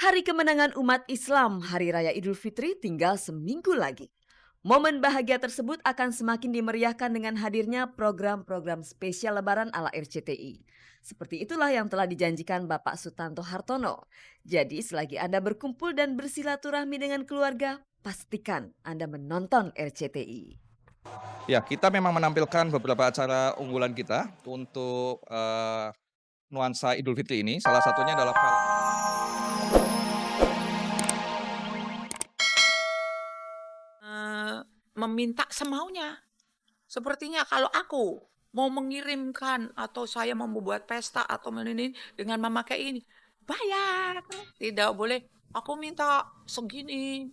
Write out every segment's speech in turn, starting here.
Hari kemenangan umat Islam Hari Raya Idul Fitri tinggal seminggu lagi. Momen bahagia tersebut akan semakin dimeriahkan dengan hadirnya program-program spesial Lebaran ala RCTI. Seperti itulah yang telah dijanjikan Bapak Sutanto Hartono. Jadi selagi Anda berkumpul dan bersilaturahmi dengan keluarga, pastikan Anda menonton RCTI. Ya, kita memang menampilkan beberapa acara unggulan kita untuk, nuansa Idul Fitri ini. Salah satunya adalah Meminta semaunya. Sepertinya kalau aku mau mengirimkan atau saya mau membuat pesta atau ini dengan memakai ini, bayar. Tidak boleh, aku minta segini.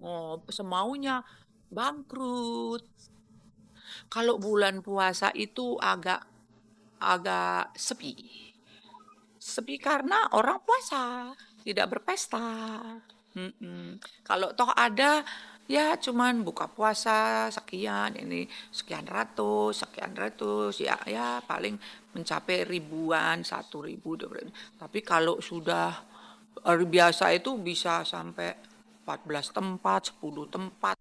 Oh, semaunya, bangkrut. Kalau bulan puasa itu agak agak sepi. Sepi karena orang puasa, tidak berpesta. Kalau toh ada, ya cuman buka puasa sekian, ini sekian ratus, ya ya paling mencapai ribuan, 1.000, 2.000. Tapi kalau sudah hari biasa itu bisa sampai 14 tempat, 10 tempat.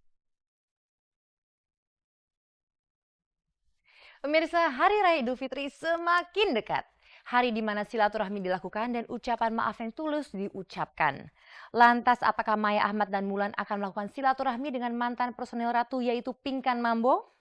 Pemirsa, Hari Raya Idul Fitri semakin dekat. Hari di mana silaturahmi dilakukan dan ucapan maaf yang tulus diucapkan. Lantas apakah Maya Ahmad dan Mulan akan melakukan silaturahmi dengan mantan personil Ratu yaitu Pinkan Mambo?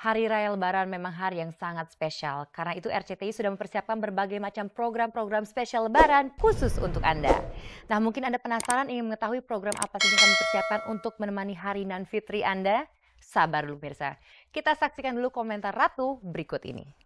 Hari Raya Lebaran memang hari yang sangat spesial. Karena itu RCTI sudah mempersiapkan berbagai macam program-program spesial Lebaran khusus untuk Anda. Nah, mungkin Anda penasaran ingin mengetahui program apa saja yang kami persiapkan untuk menemani hari Nan Fitri Anda? Sabar dulu pemirsa. Kita saksikan dulu komentar Ratu berikut ini.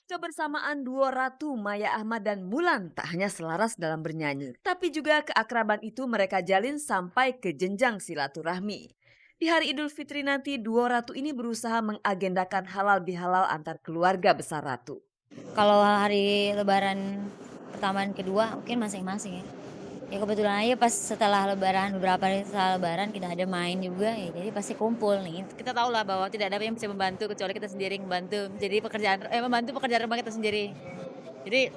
Kebersamaan duo Ratu, Maya Ahmad dan Mulan tak hanya selaras dalam bernyanyi, tapi juga keakraban itu mereka jalin sampai ke jenjang silaturahmi. Di hari Idul Fitri nanti, duo Ratu ini berusaha mengagendakan halal bihalal antar keluarga besar Ratu. Kalau hari Lebaran pertama dan kedua mungkin masing-masing ya. Ya kebetulan aja pas setelah Lebaran, beberapa hari setelah Lebaran kita ada main juga ya, jadi pasti kumpul nih. Kita tahu lah bahwa tidak ada yang bisa membantu kecuali kita sendiri membantu. Jadi membantu pekerjaan rumah kita sendiri. Jadi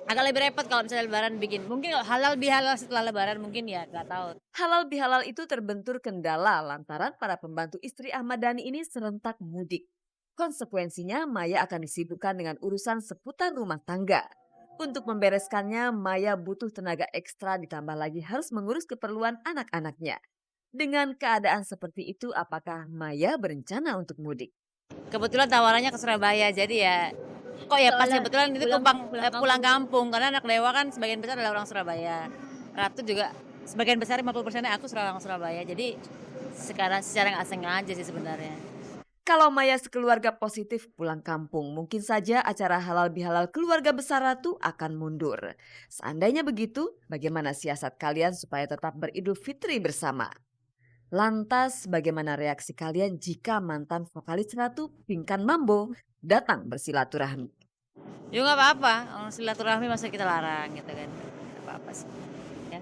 agak lebih repot kalau misalnya Lebaran bikin. Mungkin halal bihalal setelah Lebaran mungkin ya nggak tahu. Halal bihalal itu terbentur kendala lantaran para pembantu istri Ahmad Dhani ini serentak mudik. Konsekuensinya Maya akan disibukkan dengan urusan seputar rumah tangga. Untuk membereskannya, Maya butuh tenaga ekstra ditambah lagi harus mengurus keperluan anak-anaknya. Dengan keadaan seperti itu, apakah Maya berencana untuk mudik? Kebetulan tawarannya ke Surabaya, jadi ya kok ya pas kebetulan itu pulang kampung karena anak Dewa kan sebagian besar adalah orang Surabaya. Ratu juga sebagian besar 50%-nya aku orang Surabaya. Jadi sekarang secara nggak sengaja sih sebenarnya. Kalau Maya sekeluarga positif pulang kampung, mungkin saja acara halal bihalal keluarga besar Ratu akan mundur. Seandainya begitu, bagaimana siasat kalian supaya tetap beridul fitri bersama? Lantas bagaimana reaksi kalian jika mantan vokalis Ratu Pinkan Mambo datang bersilaturahmi? Ya nggak apa-apa, orang silaturahmi masa kita larang gitu kan. Nggak apa-apa sih. Ya.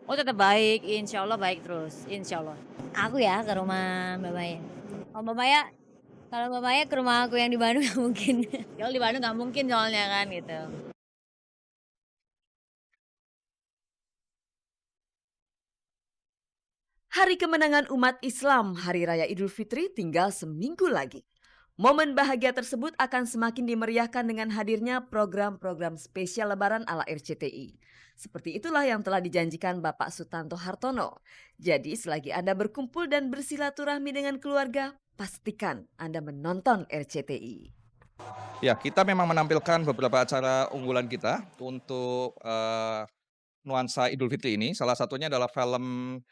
Oh tetap baik, insya Allah baik terus, insya Allah. Aku ya ke rumah Mbak Maya. Kalau Mbak Maya ke rumah aku yang di Bandung nggak mungkin. Kalau di Bandung nggak mungkin soalnya kan gitu. Hari kemenangan umat Islam Hari Raya Idul Fitri tinggal seminggu lagi. Momen bahagia tersebut akan semakin dimeriahkan dengan hadirnya program-program spesial Lebaran ala RCTI. Seperti itulah yang telah dijanjikan Bapak Sutanto Hartono. Jadi selagi Anda berkumpul dan bersilaturahmi dengan keluarga, pastikan Anda menonton RCTI. Ya, kita memang menampilkan beberapa acara unggulan kita untuk, nuansa Idul Fitri ini. Salah satunya adalah film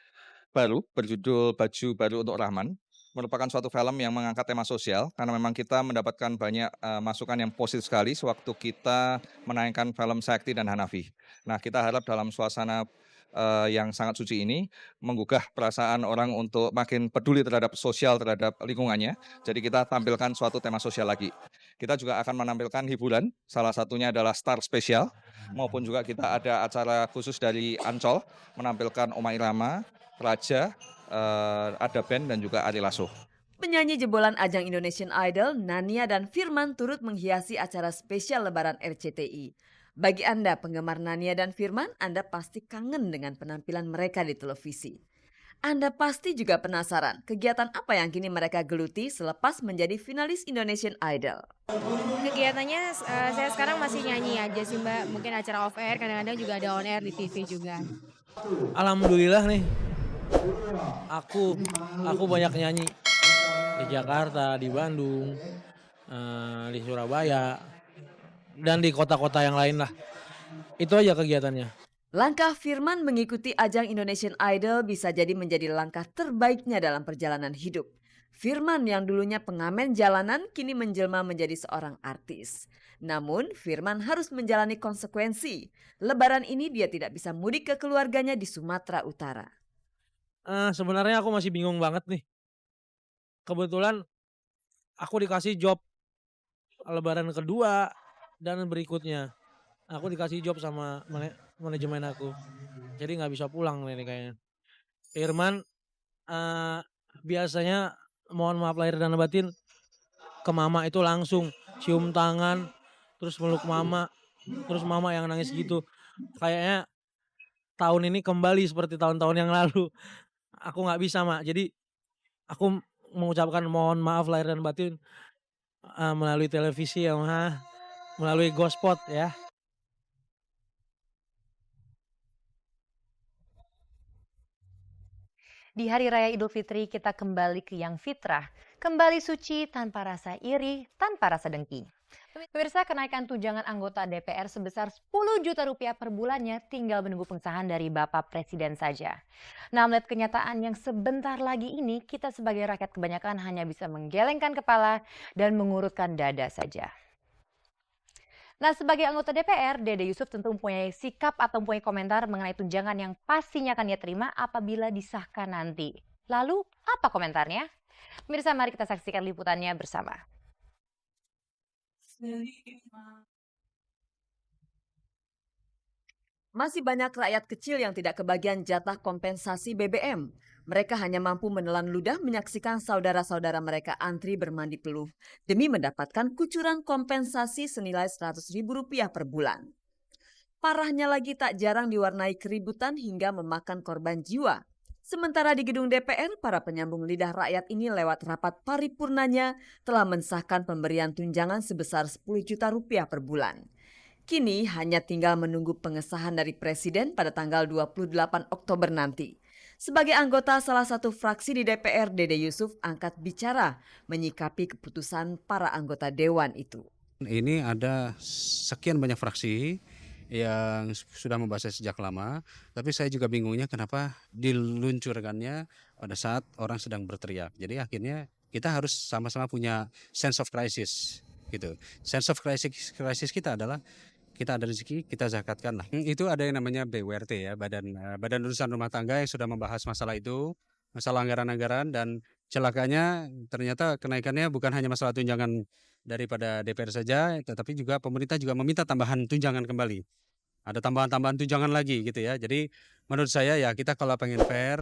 baru berjudul Baju Baru untuk Rahman. Merupakan suatu film yang mengangkat tema sosial karena memang kita mendapatkan banyak, masukan yang positif sekali sewaktu kita menayangkan film Sakti dan Hanafi. Nah, kita harap dalam suasana, yang sangat suci ini menggugah perasaan orang untuk makin peduli terhadap sosial, terhadap lingkungannya. Jadi kita tampilkan suatu tema sosial lagi. Kita juga akan menampilkan hiburan, salah satunya adalah Star Spesial, maupun juga kita ada acara khusus dari Ancol menampilkan Oma Irama, Raja, ada band dan juga Ari Lasso. Penyanyi jebolan ajang Indonesian Idol, Nania dan Firman turut menghiasi acara spesial Lebaran RCTI. Bagi Anda penggemar Nania dan Firman, Anda pasti kangen dengan penampilan mereka di televisi. Anda pasti juga penasaran kegiatan apa yang kini mereka geluti selepas menjadi finalis Indonesian Idol. Kegiatannya saya sekarang masih nyanyi aja sih Mbak, mungkin acara off air, kadang-kadang juga ada on air di TV juga. Alhamdulillah nih, aku banyak nyanyi di Jakarta, di Bandung, di Surabaya, dan di kota-kota yang lain lah. Itu aja kegiatannya. Langkah Firman mengikuti ajang Indonesian Idol bisa jadi menjadi langkah terbaiknya dalam perjalanan hidup. Firman yang dulunya pengamen jalanan kini menjelma menjadi seorang artis. Namun Firman harus menjalani konsekuensi. Lebaran ini dia tidak bisa mudik ke keluarganya di Sumatera Utara. Sebenarnya aku masih bingung banget nih. Kebetulan aku dikasih job Lebaran kedua dan berikutnya. Aku dikasih job sama manajemen aku. Jadi nggak bisa pulang nih kayaknya. Firman biasanya mohon maaf lahir dan batin ke mama itu langsung cium tangan, terus meluk mama, terus mama yang nangis gitu. Kayaknya tahun ini kembali seperti tahun-tahun yang lalu. Aku nggak bisa mak. Jadi aku mengucapkan mohon maaf lahir dan batin melalui televisi ya mah, melalui Gospot ya. Di Hari Raya Idul Fitri kita kembali ke yang fitrah, kembali suci tanpa rasa iri, tanpa rasa dengki. Pemirsa, kenaikan tunjangan anggota DPR sebesar 10 juta rupiah per bulannya tinggal menunggu pengesahan dari Bapak Presiden saja. Nah, melihat kenyataan yang sebentar lagi ini, kita sebagai rakyat kebanyakan hanya bisa menggelengkan kepala dan mengurutkan dada saja. Nah, sebagai anggota DPR, Dede Yusuf tentu mempunyai sikap atau mempunyai komentar mengenai tunjangan yang pastinya akan ia terima apabila disahkan nanti. Lalu, apa komentarnya? Pemirsa, mari kita saksikan liputannya bersama. Masih banyak rakyat kecil yang tidak kebagian jatah kompensasi BBM. Mereka hanya mampu menelan ludah menyaksikan saudara-saudara mereka antri bermandi peluh demi mendapatkan kucuran kompensasi senilai Rp100.000 per bulan. Parahnya lagi tak jarang diwarnai keributan hingga memakan korban jiwa. Sementara di gedung DPR, para penyambung lidah rakyat ini lewat rapat paripurnanya telah mensahkan pemberian tunjangan sebesar Rp10 juta per bulan. Kini hanya tinggal menunggu pengesahan dari Presiden pada tanggal 28 Oktober nanti. Sebagai anggota salah satu fraksi di DPR, Dede Yusuf angkat bicara menyikapi keputusan para anggota Dewan itu. Ini ada sekian banyak fraksi yang sudah membahasnya sejak lama, tapi saya juga bingungnya kenapa diluncurkannya pada saat orang sedang berteriak. Jadi akhirnya kita harus sama-sama punya sense of crisis gitu. Sense of crisis kita adalah kita ada rezeki, kita zakatkan lah. Itu ada yang namanya BURT ya, Badan Urusan Rumah Tangga yang sudah membahas masalah itu, masalah anggaran-anggaran, dan celakanya ternyata kenaikannya bukan hanya masalah tunjangan daripada DPR saja, tetapi juga pemerintah juga meminta tambahan tunjangan kembali. Ada tambahan-tambahan tunjangan lagi gitu ya. Jadi menurut saya ya kita kalau pengen fair,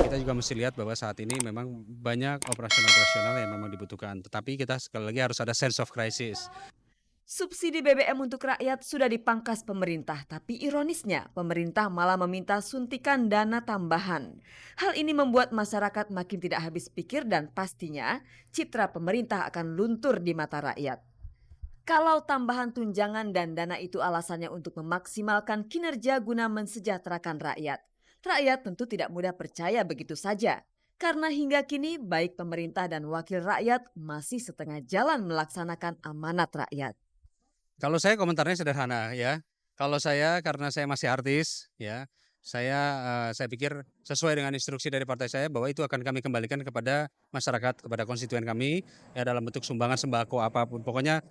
kita juga mesti lihat bahwa saat ini memang banyak operasional yang memang dibutuhkan. Tetapi kita sekali lagi harus ada sense of crisis. Subsidi BBM untuk rakyat sudah dipangkas pemerintah, tapi ironisnya pemerintah malah meminta suntikan dana tambahan. Hal ini membuat masyarakat makin tidak habis pikir dan pastinya citra pemerintah akan luntur di mata rakyat. Kalau tambahan tunjangan dan dana itu alasannya untuk memaksimalkan kinerja guna mensejahterakan rakyat, rakyat tentu tidak mudah percaya begitu saja. Karena hingga kini baik pemerintah dan wakil rakyat masih setengah jalan melaksanakan amanat rakyat. Kalau saya komentarnya sederhana ya. Kalau saya karena saya masih artis ya, saya pikir sesuai dengan instruksi dari partai saya bahwa itu akan kami kembalikan kepada masyarakat, kepada konstituen kami ya dalam bentuk sumbangan sembako apapun. Pokoknya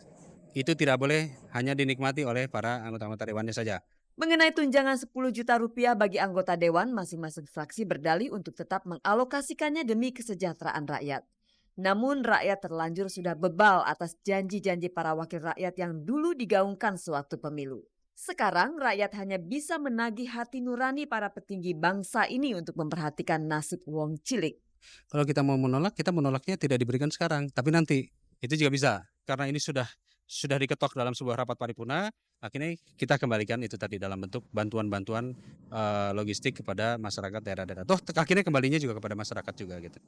itu tidak boleh hanya dinikmati oleh para anggota-anggota dewannya saja. Mengenai tunjangan Rp10 juta bagi anggota dewan, masing-masing fraksi berdalih untuk tetap mengalokasikannya demi kesejahteraan rakyat. Namun rakyat terlanjur sudah bebal atas janji-janji para wakil rakyat yang dulu digaungkan sewaktu pemilu. Sekarang rakyat hanya bisa menagih hati nurani para petinggi bangsa ini untuk memperhatikan nasib wong cilik. Kalau kita mau menolak, kita menolaknya tidak diberikan sekarang, tapi nanti. Itu juga bisa. Karena ini sudah diketok dalam sebuah rapat paripurna, akhirnya kita kembalikan itu tadi dalam bentuk bantuan-bantuan logistik kepada masyarakat daerah-daerah. Toh akhirnya kembalinya juga kepada masyarakat juga gitu.